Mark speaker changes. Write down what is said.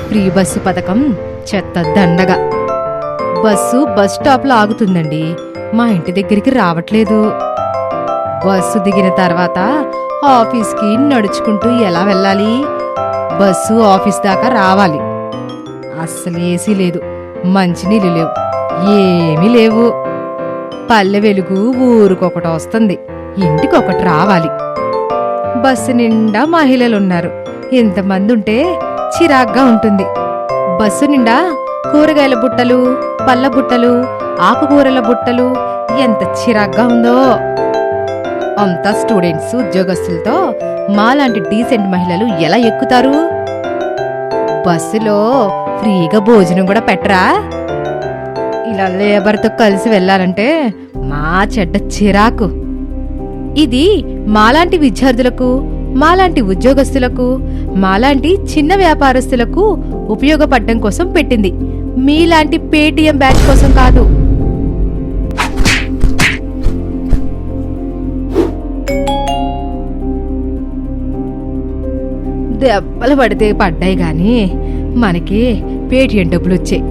Speaker 1: Free bus పథకం చెత్త దండగా. బస్సు బస్ స్టాప్లో ఆగుతుందండి, మా ఇంటి దగ్గరికి రావట్లేదు. బస్సు దిగిన తర్వాత ఆఫీస్కి నడుచుకుంటూ ఎలా వెళ్ళాలి? బస్సు ఆఫీస్ దాకా రావాలి. అస్సలు ఏసీ లేదు, మంచినీళ్ళు లేవు, ఏమీ లేవు. పల్లె వెలుగు ఊరికొకటి వస్తుంది, ఇంటికొకటి రావాలి. బస్సు నిండా మహిళలున్నారు. ఎంతమంది ఉంటే చిరాగ్గా ఉంటుంది. బస్సు నిండా కూరగాయల బుట్టలు, పళ్ళ బుట్టలు, ఆకుకూరల బుట్టలు, ఎంత చిరాగ్గా ఉందో. అంతా స్టూడెంట్స్, ఉద్యోగస్తులతో మాలాంటి డీసెంట్ మహిళలు ఎలా ఎక్కుతారు? బస్సులో ఫ్రీగా భోజనం కూడా పెట్టరా? ఇలా లేబర్తో కలిసి వెళ్ళాలంటే మా చెడ్డ చిరాకు. ఇది మాలాంటి విద్యార్థులకు, మాలాంటి ఉద్యోగస్తులకు, మాలాంటి చిన్న వ్యాపారస్తులకు ఉపయోగపడడం కోసం పెట్టింది, మీలాంటి పేటీఎం బ్యాచ్ కోసం కాదు. దెబ్బలు పడితే పడ్డాయి గాని మనకి పేటీఎం డబ్బులు వచ్చాయి.